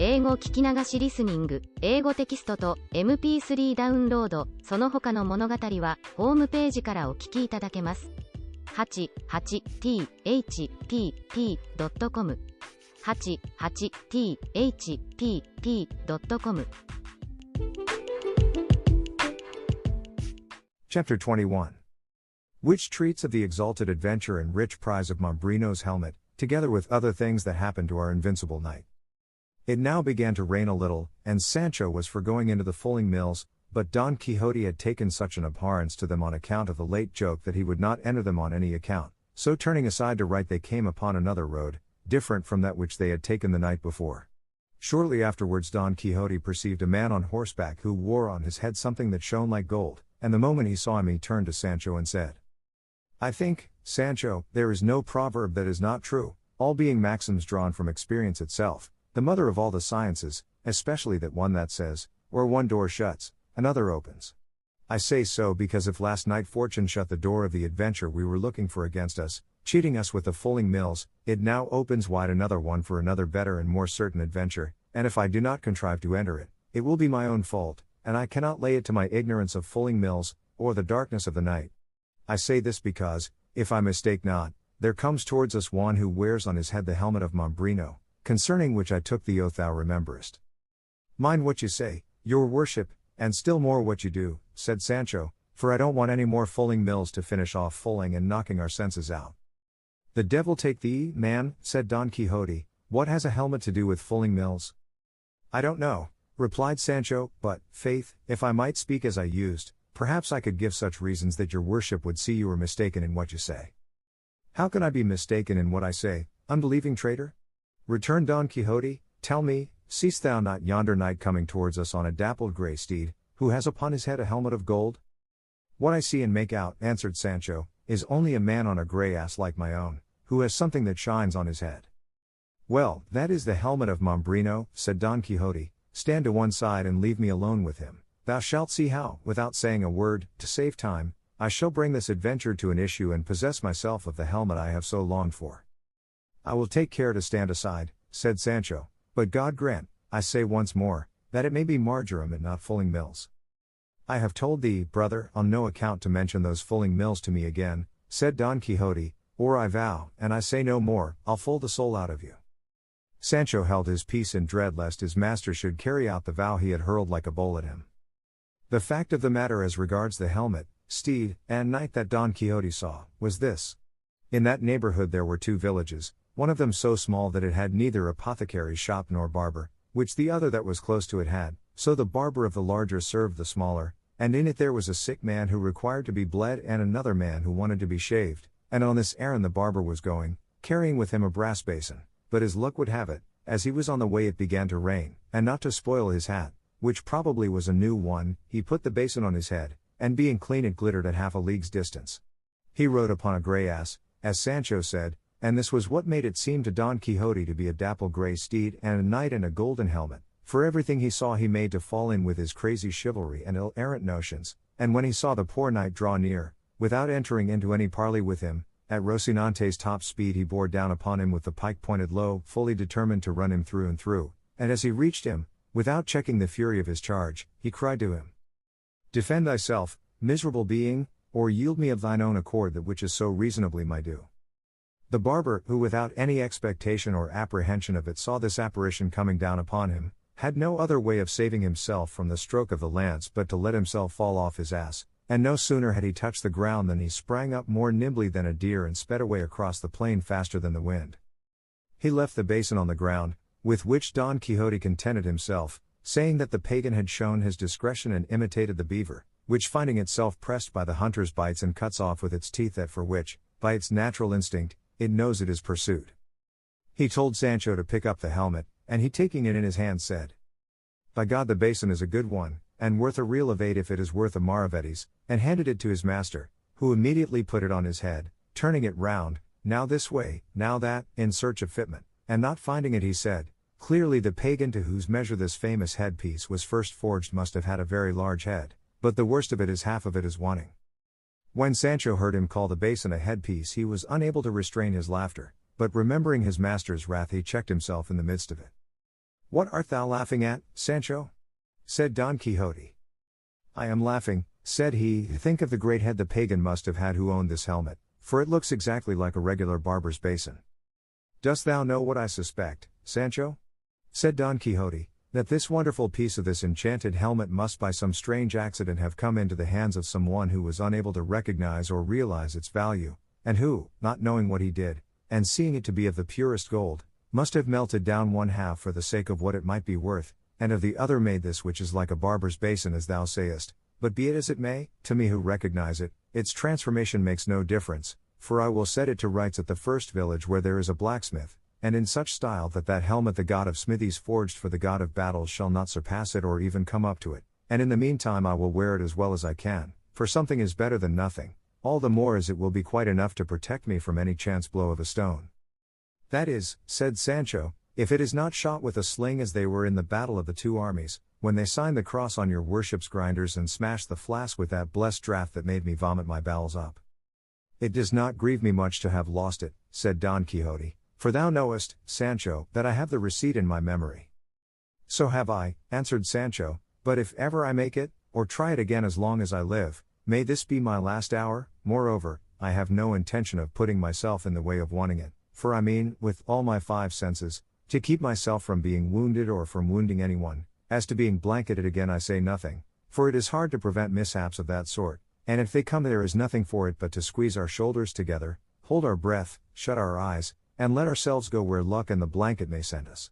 英語聞き流しリスニング、英語テキストと MP3 ダウンロード、その他の物語はホームページからお聞きいただけます。88thpp.com 88thpp.com Chapter 21. Which treats of the exalted adventure and rich prize of Mambrino's helmet, together with other things that happened to our invincible knight. It now began to rain a little, and Sancho was for going into the fulling mills, but Don Quixote had taken such an abhorrence to them on account of the late joke that he would not enter them on any account, so turning aside to right they came upon another road, different from that which they had taken the night before. Shortly afterwards Don Quixote perceived a man on horseback who wore on his head something that shone like gold, and the moment he saw him he turned to Sancho and said, "I think, Sancho, there is no proverb that is not true, all being maxims drawn from experience itself, the mother of all the sciences, especially that one that says, where one door shuts, another opens. I say so because if last night fortune shut the door of the adventure we were looking for against us, cheating us with the fulling mills, it now opens wide another one for another better and more certain adventure, and if I do not contrive to enter it, it will be my own fault, and I cannot lay it to my ignorance of fulling mills, or the darkness of the night. I say this because, if I mistake not, there comes towards us one who wears on his head the helmet of Mambrino, concerning which I took the oath thou rememberest." "Mind what you say, your worship, and still more what you do," said Sancho, "for I don't want any more fulling mills to finish off fulling and knocking our senses out." "The devil take thee, man," said Don Quixote, "what has a helmet to do with fulling mills?" "I don't know," replied Sancho, "but, faith, if I might speak as I used, perhaps I could give such reasons that your worship would see you are mistaken in what you say." "How can I be mistaken in what I say, unbelieving traitor?" returned Don Quixote. "Tell me, seest thou not yonder knight coming towards us on a dappled grey steed, who has upon his head a helmet of gold?" "What I see and make out," answered Sancho, "is only a man on a grey ass like my own, who has something that shines on his head." "Well, that is the helmet of Mambrino," said Don Quixote. "Stand to one side and leave me alone with him. Thou shalt see how, without saying a word, to save time, I shall bring this adventure to an issue and possess myself of the helmet I have so longed for." "I will take care to stand aside," said Sancho, "but God grant, I say once more, that it may be marjoram and not fulling mills." "I have told thee, brother, on no account to mention those fulling mills to me again," said Don Quixote, "or I vow, and I say no more, I'll full the soul out of you." Sancho held his peace in dread lest his master should carry out the vow he had hurled like a bowl at him. The fact of the matter as regards the helmet, steed, and knight that Don Quixote saw, was this. In that neighborhood there were two villages, one of them so small that it had neither apothecary's shop nor barber, which the other that was close to it had, so the barber of the larger served the smaller, and in it there was a sick man who required to be bled and another man who wanted to be shaved, and on this errand the barber was going, carrying with him a brass basin, but as luck would have it, as he was on the way it began to rain, and not to spoil his hat, which probably was a new one, he put the basin on his head, and being clean it glittered at half a league's distance. He rode upon a grey ass, as Sancho said, and this was what made it seem to Don Quixote to be a dapple grey steed and a knight in a golden helmet, for everything he saw he made to fall in with his crazy chivalry and ill-errant notions, and when he saw the poor knight draw near, without entering into any parley with him, at Rocinante's top speed he bore down upon him with the pike pointed low, fully determined to run him through and through, and as he reached him, without checking the fury of his charge, he cried to him, "Defend thyself, miserable being, or yield me of thine own accord that which is so reasonably my due." The barber, who without any expectation or apprehension of it saw this apparition coming down upon him, had no other way of saving himself from the stroke of the lance but to let himself fall off his ass, and no sooner had he touched the ground than he sprang up more nimbly than a deer and sped away across the plain faster than the wind. He left the basin on the ground, with which Don Quixote contented himself, saying that the pagan had shown his discretion and imitated the beaver, which finding itself pressed by the hunter's bites and cuts off with its teeth that for which, by its natural instinct, it knows it is pursued. He told Sancho to pick up the helmet, and he taking it in his hand said, "By God the basin is a good one, and worth a reel of 8 if it is worth a maravedis," and handed it to his master, who immediately put it on his head, turning it round, now this way, now that, in search of fitment, and not finding it he said, "Clearly the pagan to whose measure this famous headpiece was first forged must have had a very large head, but the worst of it is half of it is wanting." When Sancho heard him call the basin a headpiece he was unable to restrain his laughter, but remembering his master's wrath he checked himself in the midst of it. What art thou laughing at, Sancho? Said Don Quixote. I am laughing, said he, think of the great head the pagan must have had who owned this helmet, for it looks exactly like a regular barber's basin. Dost thou know what I suspect, Sancho? Said Don Quixote, that this wonderful piece of this enchanted helmet must by some strange accident have come into the hands of some one who was unable to recognize or realize its value, and who, not knowing what he did, and seeing it to be of the purest gold, must have melted down one half for the sake of what it might be worth, and of the other made this which is like a barber's basin as thou sayest, but be it as it may, to me who recognize it, its transformation makes no difference, for I will set it to rights at the first village where there is a blacksmith, and in such style that that helmet the god of smithies forged for the god of battles shall not surpass it or even come up to it, and in the meantime I will wear it as well as I can, for something is better than nothing, all the more as it will be quite enough to protect me from any chance blow of a stone. That is, said Sancho, if it is not shot with a sling as they were in the battle of the two armies, when they signed the cross on your worship's grinders and smashed the flask with that blessed draught that made me vomit my bowels up. It does not grieve me much to have lost it, said Don Quixote, for thou knowest, Sancho, that I have the receipt in my memory. So have I, answered Sancho, but if ever I make it, or try it again as long as I live, may this be my last hour. Moreover, I have no intention of putting myself in the way of wanting it, for I mean, with all my 5 senses, to keep myself from being wounded or from wounding anyone. As to being blanketed again I say nothing, for it is hard to prevent mishaps of that sort, and if they come there is nothing for it but to squeeze our shoulders together, hold our breath, shut our eyes, and let ourselves go where luck and the blanket may send us.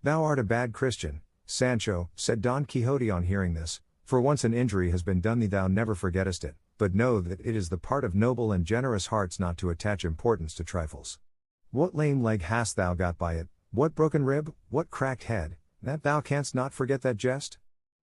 Thou art a bad Christian, Sancho, said Don Quixote on hearing this, for once an injury has been done thee thou never forgettest it, but know that it is the part of noble and generous hearts not to attach importance to trifles. What lame leg hast thou got by it, what broken rib, what cracked head, that thou canst not forget that jest?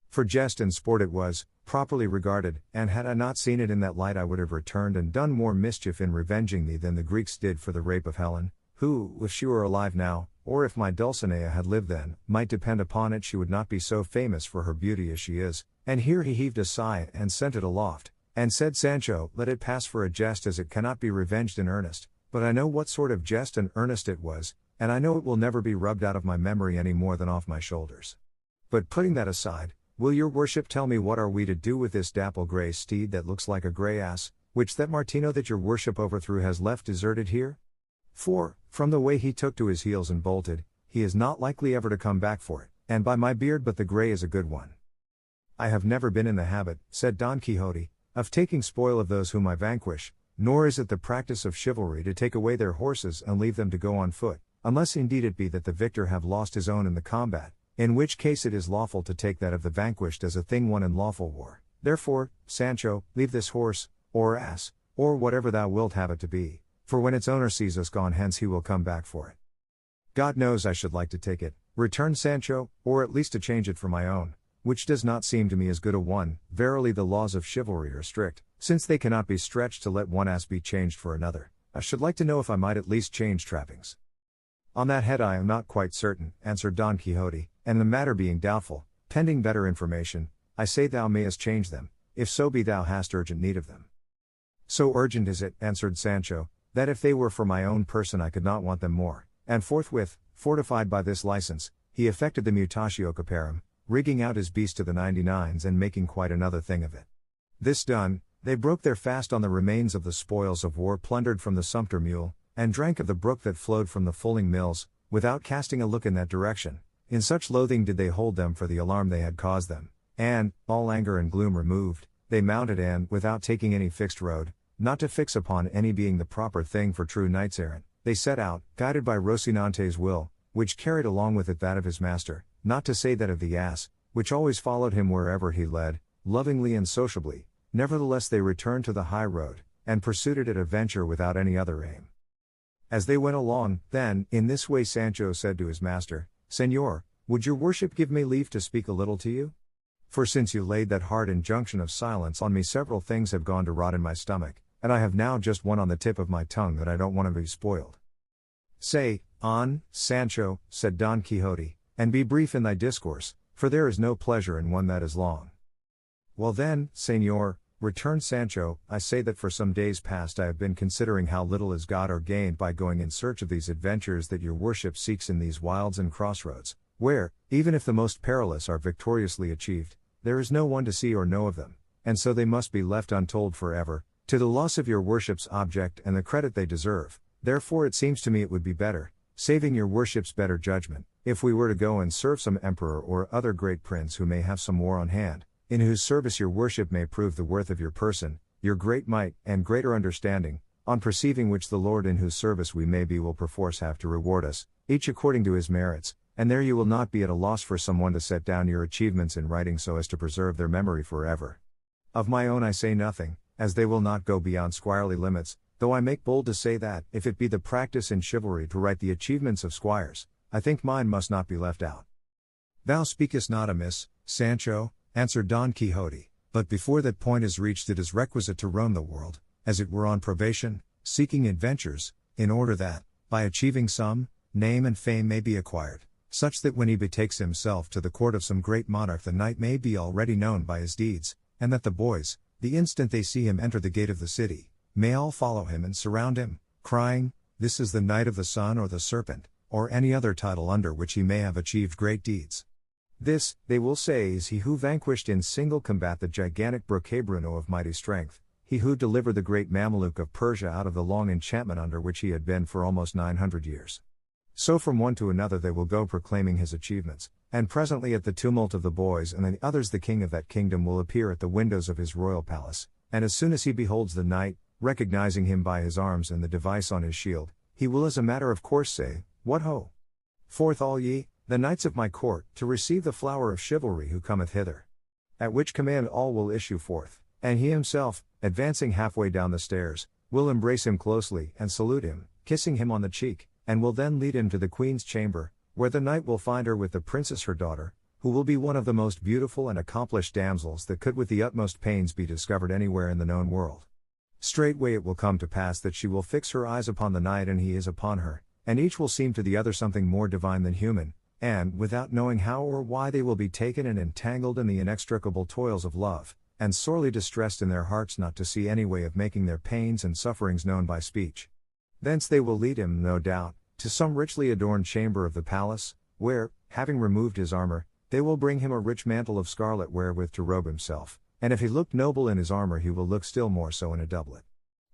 For jest and sport it was, properly regarded, and had I not seen it in that light I would have returned and done more mischief in revenging thee than the Greeks did for the rape of Helen, who, if she were alive now, or if my Dulcinea had lived then, might depend upon it she would not be so famous for her beauty as she is. And here he heaved a sigh and sent it aloft, and said Sancho, let it pass for a jest as it cannot be revenged in earnest, but I know what sort of jest and earnest it was, and I know it will never be rubbed out of my memory any more than off my shoulders. But putting that aside, will your worship tell me what are we to do with this dapple grey steed that looks like a grey ass, which that Martino that your worship overthrew has left deserted here? For, from the way he took to his heels and bolted, he is not likely ever to come back for it, and by my beard but the grey is a good one. I have never been in the habit, said Don Quixote, of taking spoil of those whom I vanquish, nor is it the practice of chivalry to take away their horses and leave them to go on foot, unless indeed it be that the victor have lost his own in the combat, in which case it is lawful to take that of the vanquished as a thing won in lawful war. Therefore, Sancho, leave this horse, or ass, or whatever thou wilt have it to be, for when its owner sees us gone hence he will come back for it. God knows I should like to take it, returned Sancho, or at least to change it for my own, which does not seem to me as good a one. Verily the laws of chivalry are strict, since they cannot be stretched to let one ass be changed for another. I should like to know if I might at least change trappings. On that head I am not quite certain, answered Don Quixote, and the matter being doubtful, pending better information, I say thou mayest change them, if so be thou hast urgent need of them. So urgent is it, answered Sancho, that if they were for my own person I could not want them more, and forthwith, fortified by this license, he effected the mutatio caparum, rigging out his beast to the 99s and making quite another thing of it. This done, they broke their fast on the remains of the spoils of war plundered from the sumpter mule, and drank of the brook that flowed from the fulling mills, without casting a look in that direction. In such loathing did they hold them for the alarm they had caused them, and, all anger and gloom removed, they mounted and, without taking any fixed road, not to fix upon any being the proper thing for true knights errant, they set out, guided by Rocinante's will, which carried along with it that of his master, not to say that of the ass, which always followed him wherever he led, lovingly and sociably. Nevertheless they returned to the high road, and pursued it at a venture without any other aim. As they went along, then, in this way Sancho said to his master, Señor, would your worship give me leave to speak a little to you? For since you laid that hard injunction of silence on me several things have gone to rot in my stomach, and I have now just one on the tip of my tongue that I don't want to be spoiled. Say, on, Sancho, said Don Quixote, and be brief in thy discourse, for there is no pleasure in one that is long. Well then, Señor, returned Sancho, I say that for some days past I have been considering how little is got or gained by going in search of these adventures that your worship seeks in these wilds and crossroads, where, even if the most perilous are victoriously achieved, there is no one to see or know of them, and so they must be left untold forever, to the loss of your worship's object and the credit they deserve. Therefore it seems to me it would be better, saving your worship's better judgment, if we were to go and serve some emperor or other great prince who may have some war on hand, in whose service your worship may prove the worth of your person, your great might, and greater understanding, on perceiving which the Lord in whose service we may be will perforce have to reward us, each according to his merits, and there you will not be at a loss for someone to set down your achievements in writing so as to preserve their memory forever. Of my own I say nothing, as they will not go beyond squirely limits, though I make bold to say that, if it be the practice in chivalry to write the achievements of squires, I think mine must not be left out. Thou speakest not amiss, Sancho, answered Don Quixote, but before that point is reached it is requisite to roam the world, as it were on probation, seeking adventures, in order that, by achieving some, name and fame may be acquired, such that when he betakes himself to the court of some great monarch the knight may be already known by his deeds, and that the boys, the instant they see him enter the gate of the city, may all follow him and surround him, crying, "This is the Knight of the Sun or the Serpent," or any other title under which he may have achieved great deeds. This, they will say, is he who vanquished in single combat the gigantic Brocabruno of mighty strength, he who delivered the great Mameluke of Persia out of the long enchantment under which he had been for almost 900 years. So from one to another they will go proclaiming his achievements, and presently at the tumult of the boys and the others the king of that kingdom will appear at the windows of his royal palace, and as soon as he beholds the knight, recognizing him by his arms and the device on his shield, he will as a matter of course say, "What ho! Forth all ye, the knights of my court, to receive the flower of chivalry who cometh hither." At which command all will issue forth, and he himself, advancing halfway down the stairs, will embrace him closely and salute him, kissing him on the cheek, and will then lead him to the queen's chamber, where the knight will find her with the princess her daughter, who will be one of the most beautiful and accomplished damsels that could with the utmost pains be discovered anywhere in the known world. Straightway it will come to pass that she will fix her eyes upon the knight and he is upon her, and each will seem to the other something more divine than human, and, without knowing how or why they will be taken and entangled in the inextricable toils of love, and sorely distressed in their hearts not to see any way of making their pains and sufferings known by speech. Thence they will lead him, no doubt, to some richly adorned chamber of the palace, where, having removed his armor, they will bring him a rich mantle of scarlet wherewith to robe himself, and if he looked noble in his armor he will look still more so in a doublet.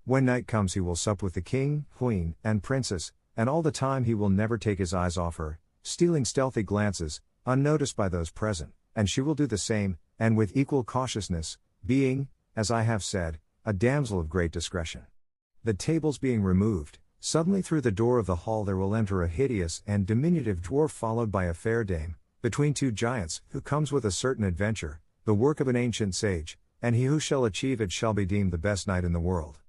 When night comes he will sup with the king, queen, and princess, and all the time he will never take his eyes off her, stealing stealthy glances, unnoticed by those present, and she will do the same, and with equal cautiousness, being, as I have said, a damsel of great discretion. The tables being removed, suddenly through the door of the hall there will enter a hideous and diminutive dwarf followed by a fair dame, between two giants, who comes with a certain adventure, the work of an ancient sage, and he who shall achieve it shall be deemed the best knight in the world.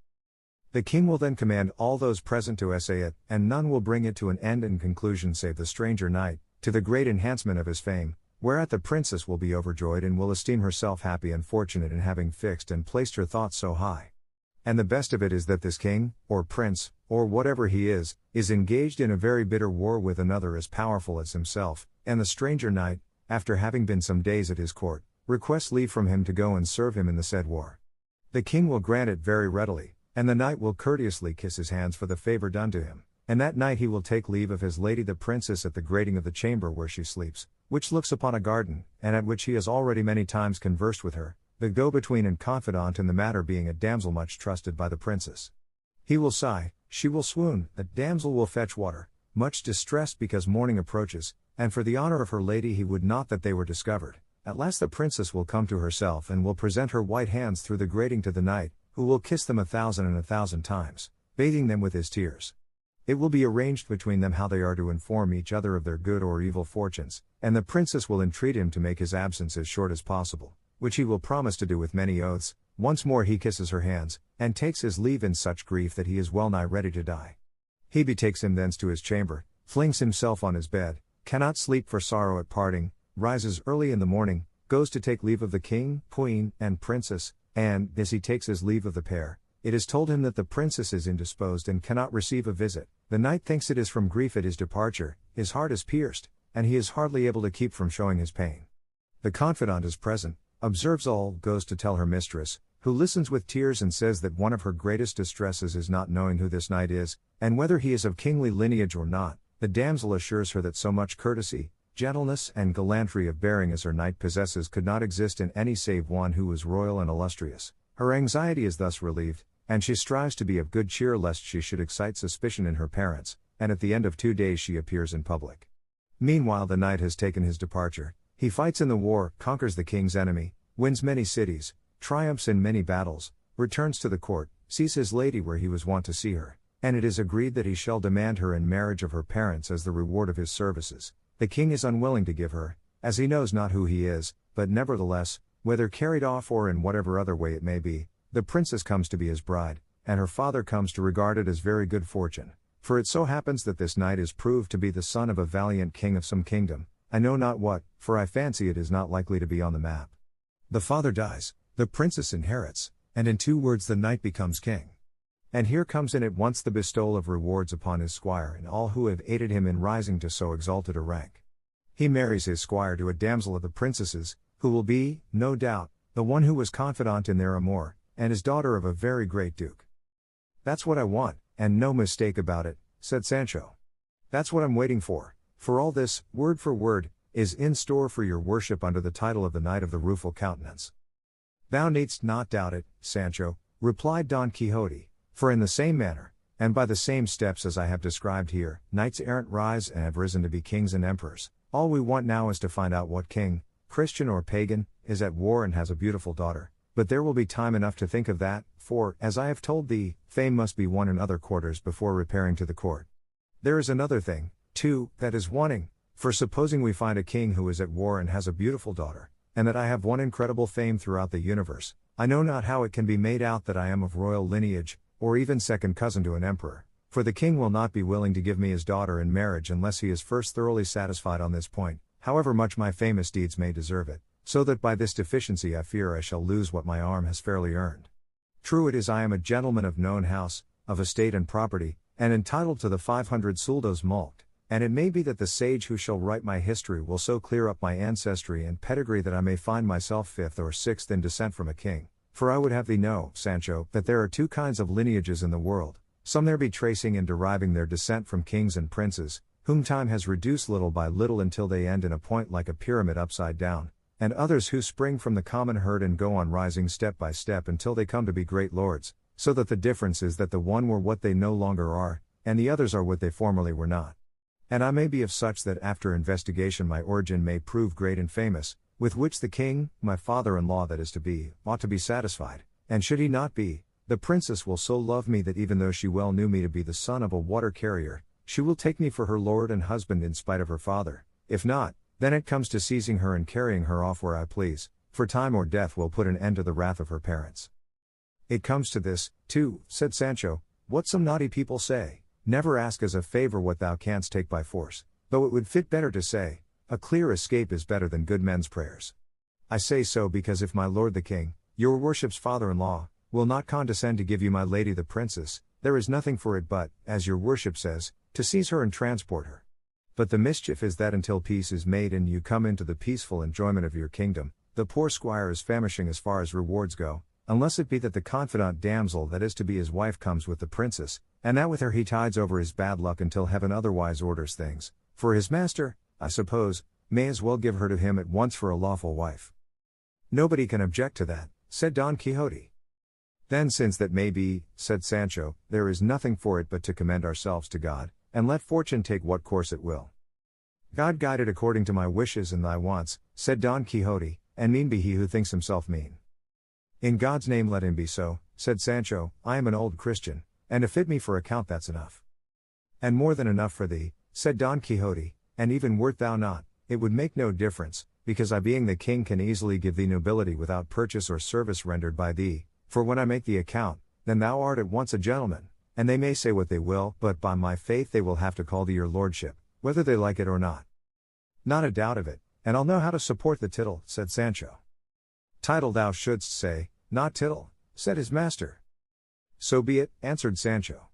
The king will then command all those present to essay it, and none will bring it to an end and conclusion save the stranger knight, to the great enhancement of his fame, whereat the princess will be overjoyed and will esteem herself happy and fortunate in having fixed and placed her thoughts so high. And the best of it is that this king, or prince, or whatever he is engaged in a very bitter war with another as powerful as himself, and the stranger knight, after having been some days at his court, requests leave from him to go and serve him in the said war. The king will grant it very readily, and the knight will courteously kiss his hands for the favor done to him, and that night he will take leave of his lady the princess at the grating of the chamber where she sleeps, which looks upon a garden, and at which he has already many times conversed with her, the go-between and confidant in the matter being a damsel much trusted by the princess. He will sigh, she will swoon, the damsel will fetch water, much distressed because morning approaches, and for the honor of her lady he would not that they were discovered. At last the princess will come to herself and will present her white hands through the grating to the knight, who will kiss them 1,000 times, bathing them with his tears. It will be arranged between them how they are to inform each other of their good or evil fortunes, and the princess will entreat him to make his absence as short as possible, which he will promise to do with many oaths. Once more he kisses her hands, and takes his leave in such grief that he is well nigh ready to die. He betakes him thence to his chamber, flings himself on his bed, cannot sleep for sorrow at parting, rises early in the morning, goes to take leave of the king, queen, and princess, and, as he takes his leave of the pair, it is told him that the princess is indisposed and cannot receive a visit. The knight thinks it is from grief at his departure, his heart is pierced, and he is hardly able to keep from showing his pain. The confidant is present, observes all, goes to tell her mistress, who listens with tears and says that one of her greatest distresses is not knowing who this knight is, and whether he is of kingly lineage or not. The damsel assures her that so much courtesy, gentleness, and gallantry of bearing as her knight possesses could not exist in any save one who was royal and illustrious. Her anxiety is thus relieved, and she strives to be of good cheer lest she should excite suspicion in her parents, and at the end of 2 days she appears in public. Meanwhile the knight has taken his departure, he fights in the war, conquers the king's enemy, wins many cities, triumphs in many battles, returns to the court, sees his lady where he was wont to see her, and it is agreed that he shall demand her in marriage of her parents as the reward of his services. The king is unwilling to give her, as he knows not who he is, but nevertheless, whether carried off or in whatever other way it may be, the princess comes to be his bride, and her father comes to regard it as very good fortune, for it so happens that this knight is proved to be the son of a valiant king of some kingdom, I know not what, for I fancy it is not likely to be on the map. The father dies, the princess inherits, and in 2 words the knight becomes king. And here comes in at once the bestowal of rewards upon his squire and all who have aided him in rising to so exalted a rank. He marries his squire to a damsel of the princesses, who will be, no doubt, the one who was confidant in their amour, and is daughter of a very great duke. That's what I want, and no mistake about it, said Sancho. That's what I'm waiting for all this, word for word, is in store for your worship under the title of the Knight of the Rueful Countenance. Thou needst not doubt it, Sancho, replied Don Quixote, for in the same manner, and by the same steps as I have described here, knights errant rise and have risen to be kings and emperors. All we want now is to find out what king, Christian or pagan, is at war and has a beautiful daughter, but there will be time enough to think of that, for, as I have told thee, fame must be won in other quarters before repairing to the court. There is another thing, too, that is wanting, for supposing we find a king who is at war and has a beautiful daughter, and that I have won incredible fame throughout the universe, I know not how it can be made out that I am of royal lineage, or even second cousin to an emperor, for the king will not be willing to give me his daughter in marriage unless he is first thoroughly satisfied on this point, however much my famous deeds may deserve it, so that by this deficiency I fear I shall lose what my arm has fairly earned. True it is I am a gentleman of known house, of estate and property, and entitled to the 500 soldos mulct, and it may be that the sage who shall write my history will so clear up my ancestry and pedigree that I may find myself 5th or 6th in descent from a king, for I would have thee know, Sancho, that there are 2 kinds of lineages in the world, some there be tracing and deriving their descent from kings and princes, whom time has reduced little by little until they end in a point like a pyramid upside down, and others who spring from the common herd and go on rising step by step until they come to be great lords, so that the difference is that the one were what they no longer are, and the others are what they formerly were not. And I may be of such that after investigation my origin may prove great and famous, with which the king, my father-in-law that is to be, ought to be satisfied, and should he not be, the princess will so love me that even though she well knew me to be the son of a water carrier, she will take me for her lord and husband in spite of her father. If not, then it comes to seizing her and carrying her off where I please, for time or death will put an end to the wrath of her parents. It comes to this, too, said Sancho, what some naughty people say, never ask as a favor what thou canst take by force, though it would fit better to say, a clear escape is better than good men's prayers. I say so because if my lord the king, your worship's father-in-law, will not condescend to give you my lady the princess, there is nothing for it but, as your worship says, to seize her and transport her. But the mischief is that until peace is made and you come into the peaceful enjoyment of your kingdom, the poor squire is famishing as far as rewards go, unless it be that the confidant damsel that is to be his wife comes with the princess, and that with her he tides over his bad luck until heaven otherwise orders things, for his master, I suppose, may as well give her to him at once for a lawful wife. Nobody can object to that, said Don Quixote. Then since that may be, said Sancho, there is nothing for it but to commend ourselves to God, and let fortune take what course it will. God guide it according to my wishes and thy wants, said Don Quixote, and mean be he who thinks himself mean. In God's name let him be so, said Sancho, I am an old Christian, and to fit me for account that's enough. And more than enough for thee, said Don Quixote, and even wert thou not, it would make no difference, because I being the king can easily give thee nobility without purchase or service rendered by thee, for when I make the account, then thou art at once a gentleman, and they may say what they will, but by my faith they will have to call thee your lordship, whether they like it or not. Not a doubt of it, and I'll know how to support the tittle, said Sancho. Title thou shouldst say, not tittle, said his master. So be it, answered Sancho.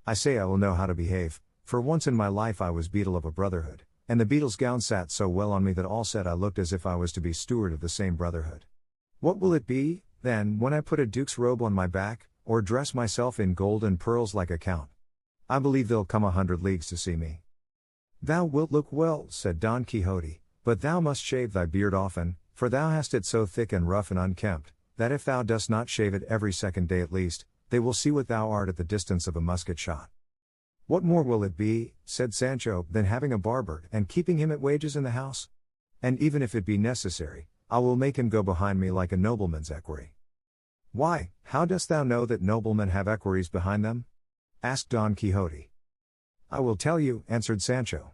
I say I will know how to behave, for once in my life I was beadle of a brotherhood, and the beadle's gown sat so well on me that all said I looked as if I was to be steward of the same brotherhood. What will it be, then, when I put a duke's robe on my back, or dress myself in gold and pearls like a count? I believe they'll come 100 leagues to see me. Thou wilt look well, said Don Quixote, but thou must shave thy beard often, for thou hast it so thick and rough and unkempt, that if thou dost not shave it every second day at least, they will see what thou art at the distance of a musket shot. What more will it be, said Sancho, than having a barber and keeping him at wages in the house? And even if it be necessary, I will make him go behind me like a nobleman's equerry. Why, how dost thou know that noblemen have equerries behind them? Asked Don Quixote. I will tell you, answered Sancho.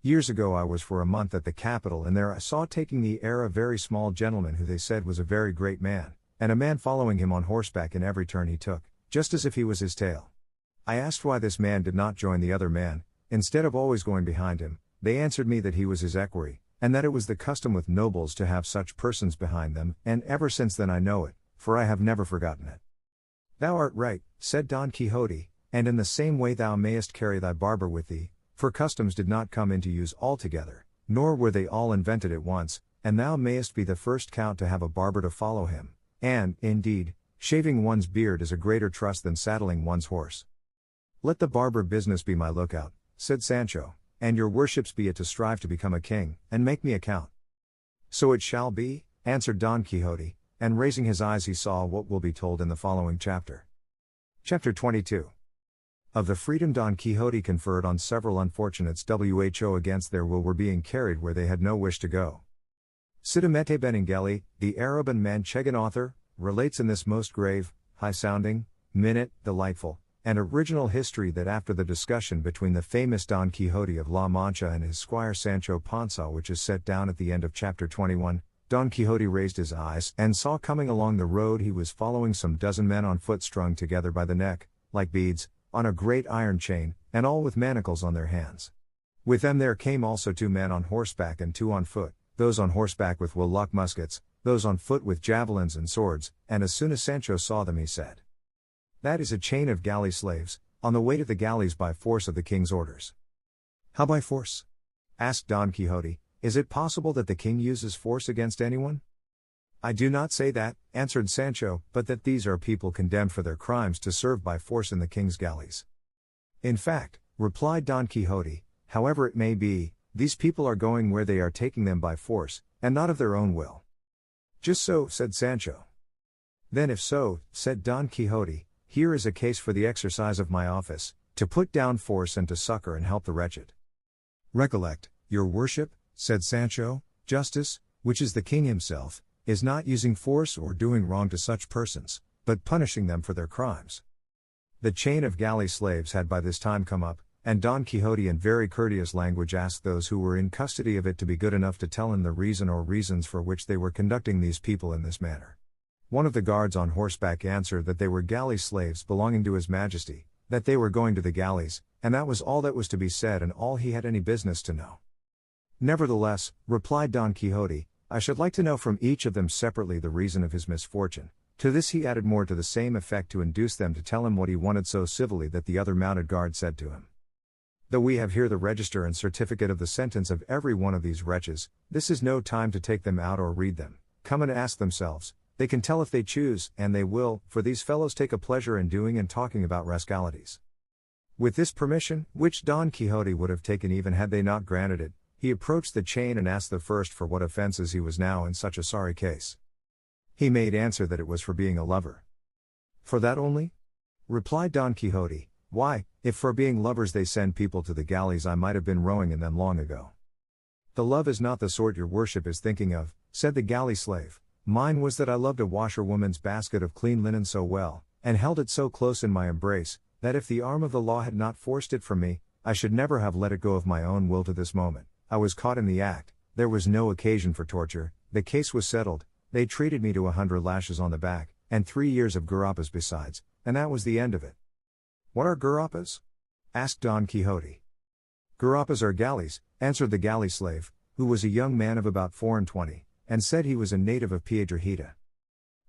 Years ago I was for a month at the capital, and there I saw taking the air a very small gentleman who they said was a very great man, and a man following him on horseback in every turn he took, just as if he was his tail. I asked why this man did not join the other man, instead of always going behind him. They answered me that he was his equerry, and that it was the custom with nobles to have such persons behind them, and ever since then I know it, for I have never forgotten it. Thou art right, said Don Quixote, and in the same way thou mayest carry thy barber with thee, for customs did not come into use altogether, nor were they all invented at once, and thou mayest be the first count to have a barber to follow him, and, indeed, shaving one's beard is a greater trust than saddling one's horse. Let the barber business be my lookout, said Sancho, and your worships be it to strive to become a king, and make me a count. So it shall be, answered Don Quixote, and raising his eyes he saw what will be told in the following chapter. Chapter 22. Of the freedom Don Quixote conferred on several unfortunates who against their will were being carried where they had no wish to go. Sidamete Benengeli, the Arab and Manchegan author, relates in this most grave, high-sounding, minute, delightful, and original history that after the discussion between the famous Don Quixote of La Mancha and his squire Sancho Panza, which is set down at the end of chapter 21, Don Quixote raised his eyes and saw coming along the road he was following some dozen men on foot strung together by the neck, like beads, on a great iron chain, and all with manacles on their hands. With them there came also 2 men on horseback and 2 on foot, those on horseback with willock muskets, those on foot with javelins and swords, and as soon as Sancho saw them he said, That is a chain of galley slaves, on the way to the galleys by force of the king's orders. How by force? Asked Don Quixote, is it possible that the king uses force against anyone? I do not say that, answered Sancho, but that these are people condemned for their crimes to serve by force in the king's galleys. In fact, replied Don Quixote, however it may be, these people are going where they are taking them by force, and not of their own will. Just so, said Sancho. Then if so, said Don Quixote, here is a case for the exercise of my office, to put down force and to succor and help the wretched. Recollect, your worship, said Sancho, justice, which is the king himself, is not using force or doing wrong to such persons, but punishing them for their crimes. The chain of galley slaves had by this time come up, and Don Quixote in very courteous language asked those who were in custody of it to be good enough to tell him the reason or reasons for which they were conducting these people in this manner. One of the guards on horseback answered that they were galley slaves belonging to his majesty, that they were going to the galleys, and that was all that was to be said and all he had any business to know. Nevertheless, replied Don Quixote, I should like to know from each of them separately the reason of his misfortune. To this he added more to the same effect to induce them to tell him what he wanted so civilly that the other mounted guard said to him, Though we have here the register and certificate of the sentence of every one of these wretches, this is no time to take them out or read them. Come and ask themselves, they can tell if they choose, and they will, for these fellows take a pleasure in doing and talking about rascalities. With this permission, which Don Quixote would have taken even had they not granted it, he approached the chain and asked the first for what offences he was now in such a sorry case. He made answer that it was for being a lover. For that only? Replied Don Quixote, why, if for being lovers they send people to the galleys I might have been rowing in them long ago. The love is not the sort your worship is thinking of, said the galley slave, mine was that I loved a washerwoman's basket of clean linen so well, and held it so close in my embrace, that if the arm of the law had not forced it from me, I should never have let it go of my own will to this moment. I was caught in the act, there was no occasion for torture, the case was settled, they treated me to 100 lashes on the back, and 3 years of gurapas besides, and that was the end of it. What are gurapas? Asked Don Quixote. Gurapas are galleys, answered the galley slave, who was a young man of about 24, and said he was a native of Piedrahita.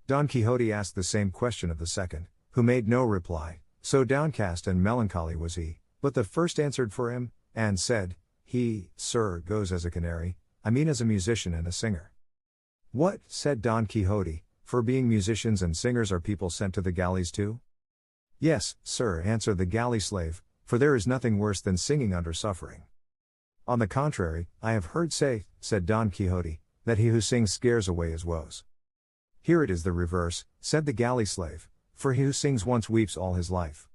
Don Quixote asked the same question of the second, who made no reply, so downcast and melancholy was he, but the first answered for him, and said, He, sir, goes as a canary, I mean as a musician and a singer. What, said Don Quixote, for being musicians and singers are people sent to the galleys too? Yes, sir, answered the galley slave, for there is nothing worse than singing under suffering. On the contrary, I have heard say, said Don Quixote, that he who sings scares away his woes. Here it is the reverse, said the galley slave, for he who sings once weeps all his life.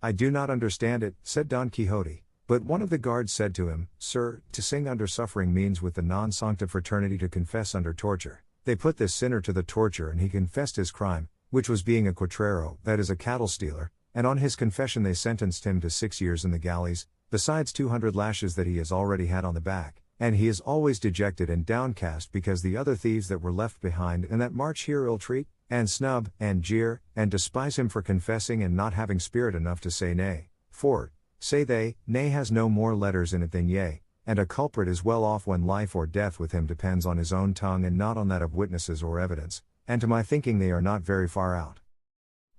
I do not understand it, said Don Quixote, but one of the guards said to him, Sir, to sing under suffering means with the non-sancta fraternity to confess under torture. They put this sinner to the torture and he confessed his crime, which was being a cuatrero, that is a cattle stealer, and on his confession they sentenced him to 6 years in the galleys, besides 200 lashes that he has already had on the back, and he is always dejected and downcast because the other thieves that were left behind and that march here ill-treat, and snub, and jeer, and despise him for confessing and not having spirit enough to say nay, for, say they, nay has no more letters in it than yea, and a culprit is well off when life or death with him depends on his own tongue and not on that of witnesses or evidence, and to my thinking they are not very far out.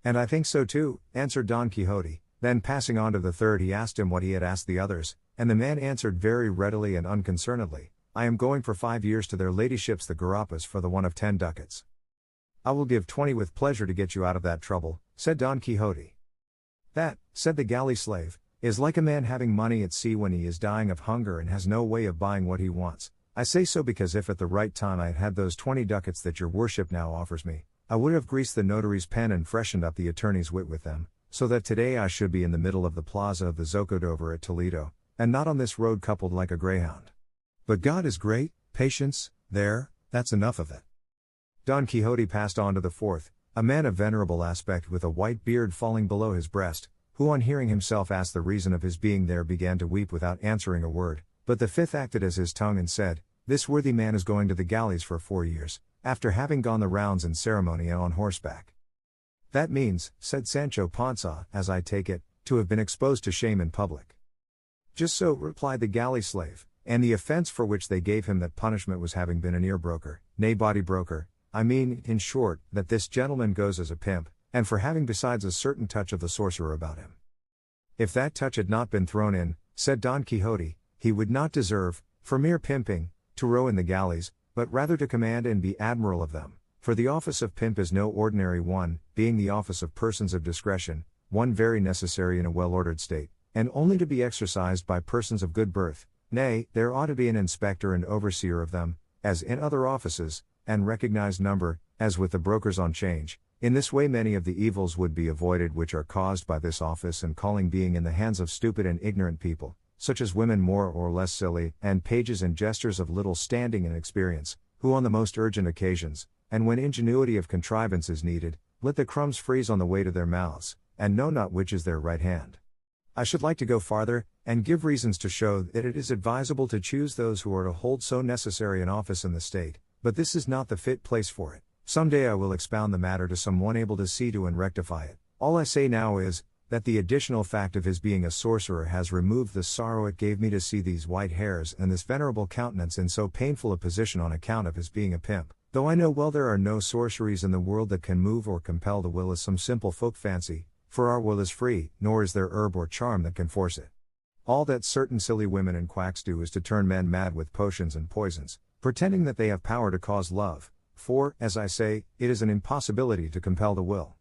And I think so too, answered Don Quixote. Then passing on to the third he asked him what he had asked the others, and the man answered very readily and unconcernedly, I am going for 5 years to their ladyships the Garapas for the one of 10 ducats. I will give 20 with pleasure to get you out of that trouble, said Don Quixote. That, said the galley slave, is like a man having money at sea when he is dying of hunger and has no way of buying what he wants. I say so because if at the right time I had had those 20 ducats that your worship now offers me, I would have greased the notary's pen and freshened up the attorney's wit with them, so that today I should be in the middle of the plaza of the Zocodover at Toledo, and not on this road coupled like a greyhound. But God is great, patience, that's enough of it. Don Quixote passed on to the fourth, a man of venerable aspect with a white beard falling below his breast, who on hearing himself ask the reason of his being there began to weep without answering a word, but the fifth acted as his tongue and said, This worthy man is going to the galleys for 4 years, after having gone the rounds in ceremony and on horseback. That means, said Sancho Panza, as I take it, to have been exposed to shame in public. Just so, replied the galley slave, and the offense for which they gave him that punishment was having been an ear broker, nay body broker, I mean, in short, that this gentleman goes as a pimp, and for having besides a certain touch of the sorcerer about him. If that touch had not been thrown in, said Don Quixote, he would not deserve, for mere pimping, to row in the galleys, but rather to command and be admiral of them. For the office of pimp is no ordinary one, being the office of persons of discretion, one very necessary in a well-ordered state, and only to be exercised by persons of good birth. Nay, there ought to be an inspector and overseer of them, as in other offices, and recognized number, as with the brokers on change. In this way many of the evils would be avoided which are caused by this office and calling being in the hands of stupid and ignorant people, such as women more or less silly, and pages and jesters of little standing and experience, who on the most urgent occasions, and when ingenuity of contrivance is needed, let the crumbs freeze on the way to their mouths, and know not which is their right hand. I should like to go farther, and give reasons to show that it is advisable to choose those who are to hold so necessary an office in the state, but this is not the fit place for it. Some day I will expound the matter to some one able to see to and rectify it. All I say now is, that the additional fact of his being a sorcerer has removed the sorrow it gave me to see these white hairs and this venerable countenance in so painful a position on account of his being a pimp. Though I know well there are no sorceries in the world that can move or compel the will as some simple folk fancy, for our will is free, nor is there herb or charm that can force it. All that certain silly women and quacks do is to turn men mad with potions and poisons, pretending that they have power to cause love, for, as I say, it is an impossibility to compel the will.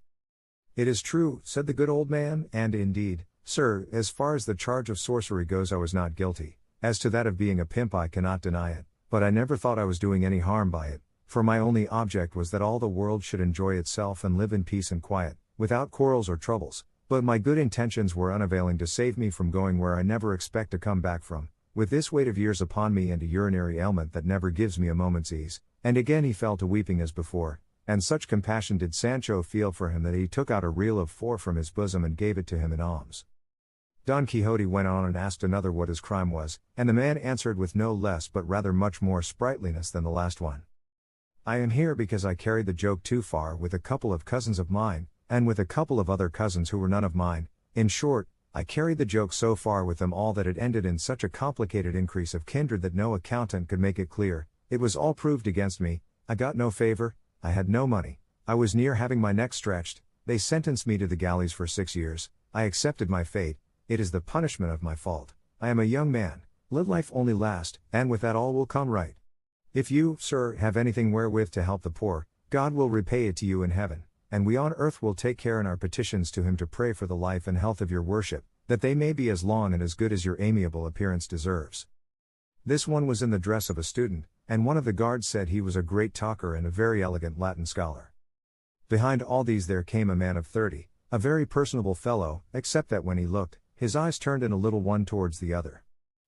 It is true, said the good old man, and indeed, sir, as far as the charge of sorcery goes I was not guilty. As to that of being a pimp I cannot deny it, but I never thought I was doing any harm by it, for my only object was that all the world should enjoy itself and live in peace and quiet, without quarrels or troubles, but my good intentions were unavailing to save me from going where I never expect to come back from, with this weight of years upon me and a urinary ailment that never gives me a moment's ease. And again he fell to weeping as before, and such compassion did Sancho feel for him that he took out a reel of 4 from his bosom and gave it to him in alms. Don Quixote went on and asked another what his crime was, and the man answered with no less but rather much more sprightliness than the last one. I am here because I carried the joke too far with a couple of cousins of mine, and with a couple of other cousins who were none of mine. In short, I carried the joke so far with them all that it ended in such a complicated increase of kindred that no accountant could make it clear. It was all proved against me, I got no favor, I had no money, I was near having my neck stretched, they sentenced me to the galleys for 6 years, I accepted my fate, it is the punishment of my fault, I am a young man, let life only last, and with that all will come right. If you, sir, have anything wherewith to help the poor, God will repay it to you in heaven, and we on earth will take care in our petitions to him to pray for the life and health of your worship, that they may be as long and as good as your amiable appearance deserves. This one was in the dress of a student, and one of the guards said he was a great talker and a very elegant Latin scholar. Behind all these there came a man of 30, a very personable fellow, except that when he looked, his eyes turned in a little one towards the other.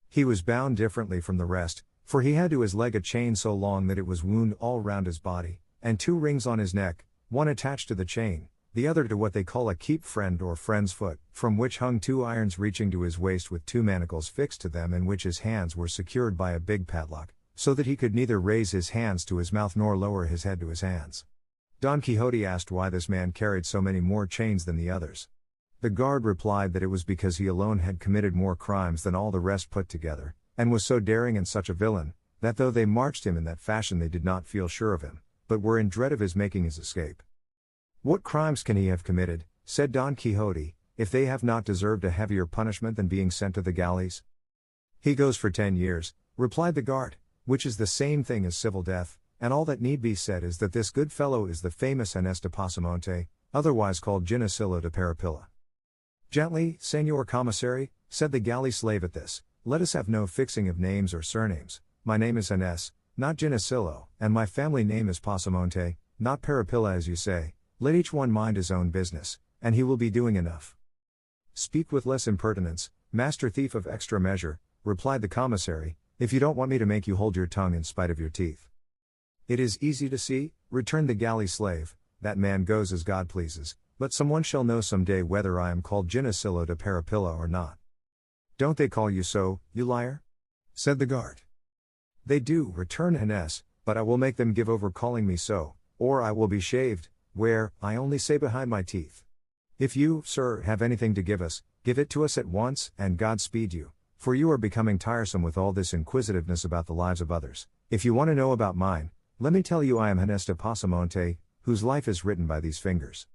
He was bound differently from the rest, for he had to his leg a chain so long that it was wound all round his body, and 2 rings on his neck, one attached to the chain, the other to what they call a keep friend or friend's foot, from which hung 2 irons reaching to his waist with 2 manacles fixed to them, in which his hands were secured by a big padlock, so that he could neither raise his hands to his mouth nor lower his head to his hands. Don Quixote asked why this man carried so many more chains than the others. The guard replied that it was because he alone had committed more crimes than all the rest put together, and was so daring and such a villain, that though they marched him in that fashion they did not feel sure of him, but were in dread of his making his escape. What crimes can he have committed, said Don Quixote, if they have not deserved a heavier punishment than being sent to the galleys? He goes for 10 years, replied the guard, which is the same thing as civil death, and all that need be said is that this good fellow is the famous Ginés de Pasamonte, otherwise called Ginesillo de Parapilla. Gently, Señor Commissary, said the galley slave at this, let us have no fixing of names or surnames. My name is Ginés, not Ginesillo, and my family name is Pasamonte, not Parapilla as you say. Let each one mind his own business, and he will be doing enough. Speak with less impertinence, master thief of extra measure, replied the commissary, if you don't want me to make you hold your tongue in spite of your teeth. It is easy to see, returned the galley slave, that man goes as God pleases, but someone shall know some day whether I am called Ginesillo de Parapilla or not. Don't they call you so, you liar? Said the guard. They do, returned Ginés, but I will make them give over calling me so, or I will be shaved, where, I only say behind my teeth. If you, sir, have anything to give us, give it to us at once, and God speed you, for you are becoming tiresome with all this inquisitiveness about the lives of others. If you want to know about mine, let me tell you I am Ginés de Pasamonte, whose life is written by these fingers.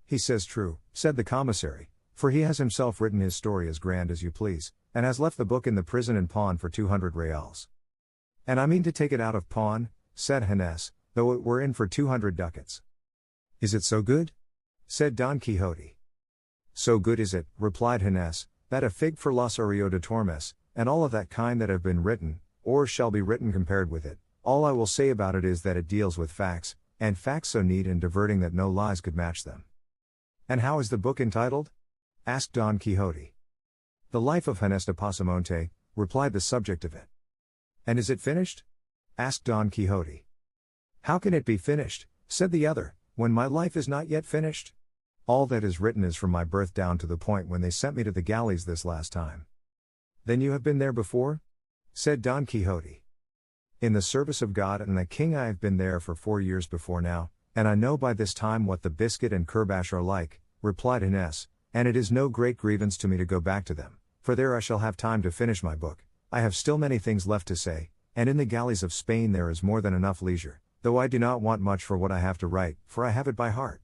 He says true, said the commissary, for he has himself written his story as grand as you please, and has left the book in the prison in pawn for 200 reals. And I mean to take it out of pawn, said Ginés, though it were in for 200 ducats. Is it so good? Said Don Quixote. So good is it, replied Ginés, that a fig for Losario de Tormes, and all of that kind that have been written, or shall be written compared with it. All I will say about it is that it deals with facts, and facts so neat and diverting that no lies could match them. And how is the book entitled? Asked Don Quixote. The Life of Ginés de Pasamonte, replied the subject of it. And is it finished? Asked Don Quixote. How can it be finished, said the other, when my life is not yet finished? All that is written is from my birth down to the point when they sent me to the galleys this last time. Then you have been there before? Said Don Quixote. In the service of God and the king I have been there for 4 years before now, and I know by this time what the biscuit and curbash are like, replied Ginés, and it is no great grievance to me to go back to them, for there I shall have time to finish my book. I have still many things left to say, and in the galleys of Spain there is more than enough leisure, though I do not want much for what I have to write, for I have it by heart.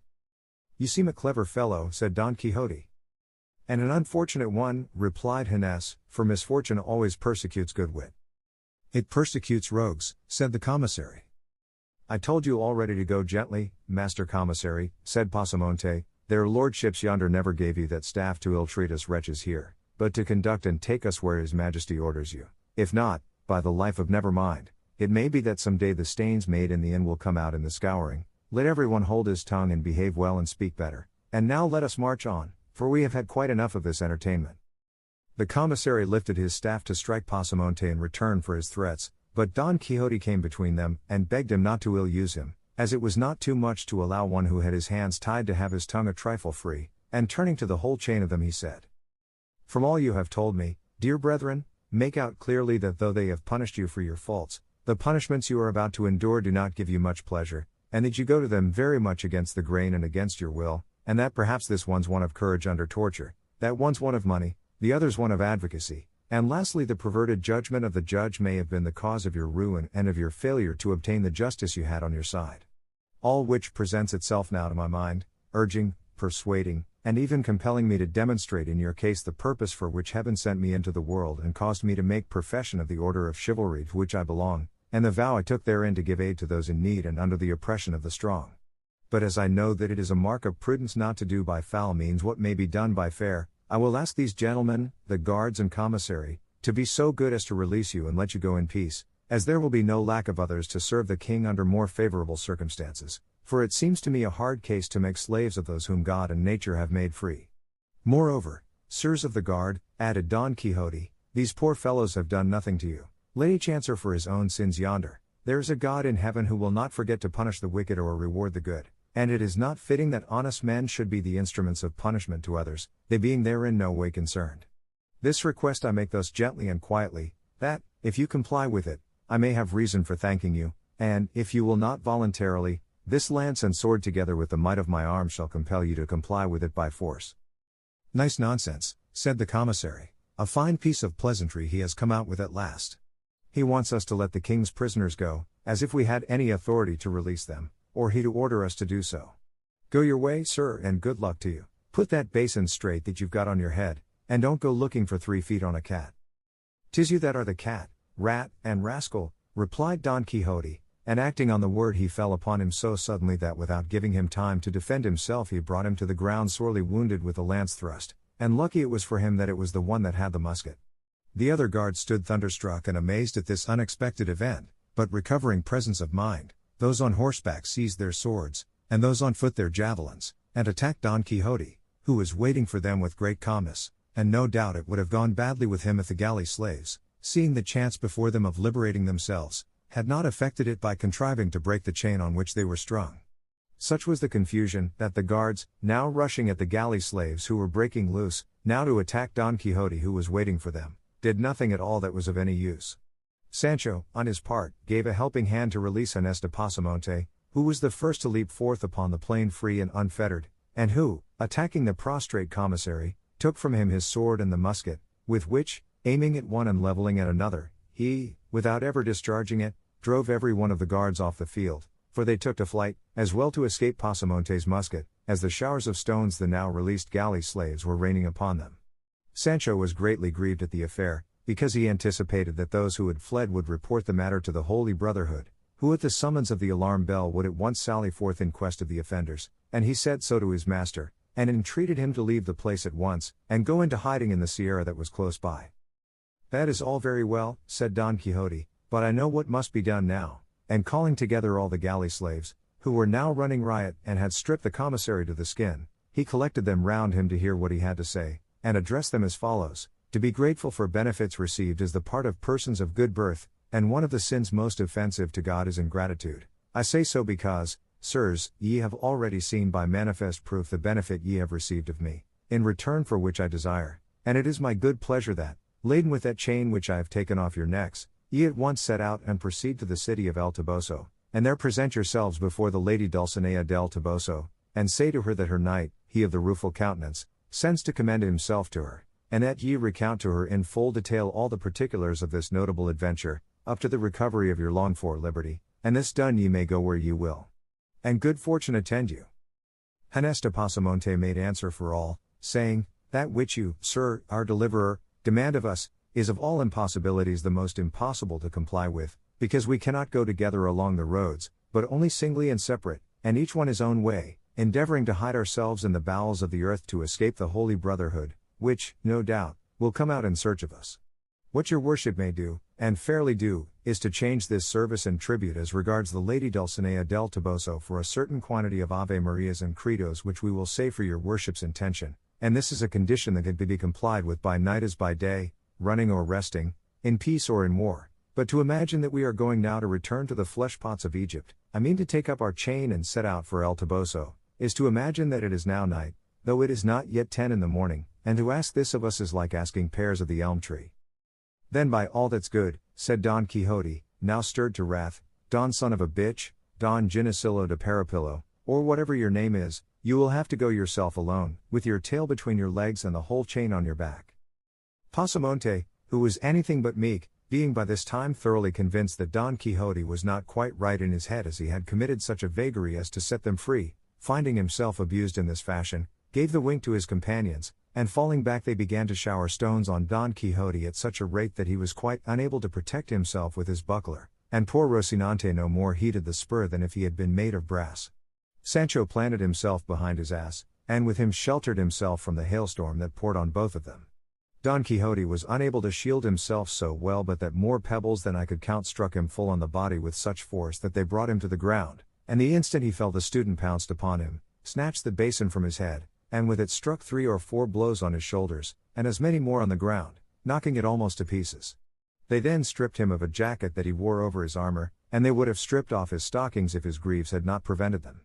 You seem a clever fellow, said Don Quixote. And an unfortunate one, replied Ginés, for misfortune always persecutes good wit. It persecutes rogues, said the commissary. I told you already to go gently, master commissary, said Pasamonte, their lordships yonder never gave you that staff to ill-treat us wretches here, but to conduct and take us where his majesty orders you. If not, by the life of never mind, it may be that some day the stains made in the inn will come out in the scouring. Let everyone hold his tongue and behave well and speak better, and now let us march on, for we have had quite enough of this entertainment. The commissary lifted his staff to strike Pasamonte in return for his threats, but Don Quixote came between them, and begged him not to ill-use him, as it was not too much to allow one who had his hands tied to have his tongue a trifle free, and turning to the whole chain of them he said, From all you have told me, dear brethren, make out clearly that though they have punished you for your faults, the punishments you are about to endure do not give you much pleasure, and that you go to them very much against the grain and against your will, and that perhaps this one's one of courage under torture, that one's one of money, the other's one of advocacy, and lastly the perverted judgment of the judge may have been the cause of your ruin and of your failure to obtain the justice you had on your side. All which presents itself now to my mind, urging, persuading, and even compelling me to demonstrate in your case the purpose for which heaven sent me into the world and caused me to make profession of the order of chivalry to which I belong, and the vow I took therein to give aid to those in need and under the oppression of the strong. But as I know that it is a mark of prudence not to do by foul means what may be done by fair, I will ask these gentlemen, the guards and commissary, to be so good as to release you and let you go in peace, as there will be no lack of others to serve the king under more favorable circumstances, for it seems to me a hard case to make slaves of those whom God and nature have made free. Moreover, sirs of the guard, added Don Quixote, these poor fellows have done nothing to you. Let each answer for his own sins yonder. There is a God in heaven who will not forget to punish the wicked or reward the good, and it is not fitting that honest men should be the instruments of punishment to others, they being therein no way concerned. This request I make thus gently and quietly, that, if you comply with it, I may have reason for thanking you, and, if you will not voluntarily, this lance and sword together with the might of my arm shall compel you to comply with it by force. Nice nonsense, said the commissary. A fine piece of pleasantry he has come out with at last. He wants us to let the king's prisoners go, as if we had any authority to release them, or he to order us to do so. Go your way, sir, and good luck to you. Put that basin straight that you've got on your head, and don't go looking for 3 feet on a cat. 'Tis you that are the cat, rat, and rascal, replied Don Quixote, and acting on the word he fell upon him so suddenly that without giving him time to defend himself he brought him to the ground sorely wounded with a lance thrust, and lucky it was for him that it was the one that had the musket. The other guards stood thunderstruck and amazed at this unexpected event, but recovering presence of mind, those on horseback seized their swords, and those on foot their javelins, and attacked Don Quixote, who was waiting for them with great calmness, and no doubt it would have gone badly with him if the galley slaves, seeing the chance before them of liberating themselves, had not effected it by contriving to break the chain on which they were strung. Such was the confusion, that the guards, now rushing at the galley slaves who were breaking loose, now to attack Don Quixote who was waiting for them, did nothing at all that was of any use. Sancho, on his part, gave a helping hand to release Ginés de Pasamonte, who was the first to leap forth upon the plain free and unfettered, and who, attacking the prostrate commissary, took from him his sword and the musket, with which, aiming at one and leveling at another, he, without ever discharging it, drove every one of the guards off the field, for they took to flight, as well to escape Pasamonte's musket, as the showers of stones the now released galley slaves were raining upon them. Sancho was greatly grieved at the affair, because he anticipated that those who had fled would report the matter to the Holy Brotherhood, who at the summons of the alarm bell would at once sally forth in quest of the offenders, and he said so to his master, and entreated him to leave the place at once, and go into hiding in the sierra that was close by. That is all very well, said Don Quixote, but I know what must be done now, and calling together all the galley slaves, who were now running riot and had stripped the commissary to the skin, he collected them round him to hear what he had to say, and addressed them as follows: to be grateful for benefits received is the part of persons of good birth, and one of the sins most offensive to God is ingratitude. I say so because, sirs, ye have already seen by manifest proof the benefit ye have received of me, in return for which I desire, and it is my good pleasure that, laden with that chain which I have taken off your necks, ye at once set out and proceed to the city of El Toboso, and there present yourselves before the lady Dulcinea del Toboso, and say to her that her knight, he of the rueful countenance, sends to commend himself to her, and that ye recount to her in full detail all the particulars of this notable adventure, up to the recovery of your longed-for liberty, and this done ye may go where ye will. And good fortune attend you. Ginés de Pasamonte made answer for all, saying, that which you, sir, our deliverer, demand of us, is of all impossibilities the most impossible to comply with, because we cannot go together along the roads, but only singly and separate, and each one his own way, endeavoring to hide ourselves in the bowels of the earth to escape the Holy Brotherhood, which, no doubt, will come out in search of us. What your worship may do, and fairly do, is to change this service and tribute as regards the Lady Dulcinea del Toboso for a certain quantity of Ave Marias and Credos which we will say for your worship's intention, and this is a condition that can be complied with by night as by day, running or resting, in peace or in war. But to imagine that we are going now to return to the flesh pots of Egypt, I mean to take up our chain and set out for El Toboso, is to imagine that it is now night, though it is not yet 10 in the morning, and to ask this of us is like asking pears of the elm tree. Then by all that's good, said Don Quixote, now stirred to wrath, Don son of a bitch, Don Ginesillo de Parapillo, or whatever your name is, you will have to go yourself alone, with your tail between your legs and the whole chain on your back. Pasamonte, who was anything but meek, being by this time thoroughly convinced that Don Quixote was not quite right in his head as he had committed such a vagary as to set them free, finding himself abused in this fashion, gave the wink to his companions, and falling back they began to shower stones on Don Quixote at such a rate that he was quite unable to protect himself with his buckler, and poor Rocinante no more heeded the spur than if he had been made of brass. Sancho planted himself behind his ass, and with him sheltered himself from the hailstorm that poured on both of them. Don Quixote was unable to shield himself so well but that more pebbles than I could count struck him full on the body with such force that they brought him to the ground, and the instant he fell the student pounced upon him, snatched the basin from his head, and with it struck 3 or 4 blows on his shoulders, and as many more on the ground, knocking it almost to pieces. They then stripped him of a jacket that he wore over his armor, and they would have stripped off his stockings if his greaves had not prevented them.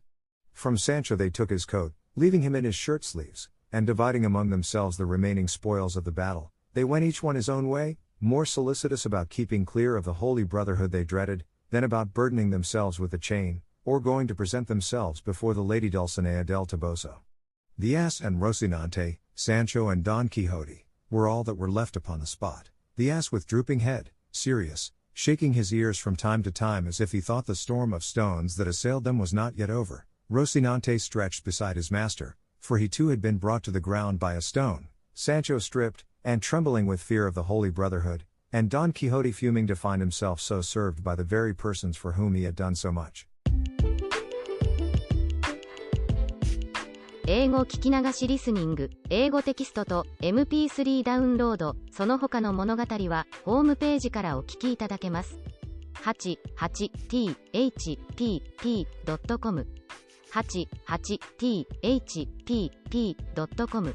From Sancho they took his coat, leaving him in his shirt sleeves, and dividing among themselves the remaining spoils of the battle, they went each one his own way, more solicitous about keeping clear of the holy brotherhood they dreaded, than about burdening themselves with the chain, or going to present themselves before the Lady Dulcinea del Toboso. The ass and Rocinante, Sancho and Don Quixote, were all that were left upon the spot, the ass with drooping head, serious, shaking his ears from time to time as if he thought the storm of stones that assailed them was not yet over, Rocinante stretched beside his master, for he too had been brought to the ground by a stone, Sancho stripped, and trembling with fear of the holy brotherhood, and Don Quixote fuming to find himself so served by the very persons for whom he had done so much. 英語聞き流しリスニング、英語テキストと MP3 ダウンロード、その他の物語はホームページからお聞きいただけます。88thpp.com 88thpp.com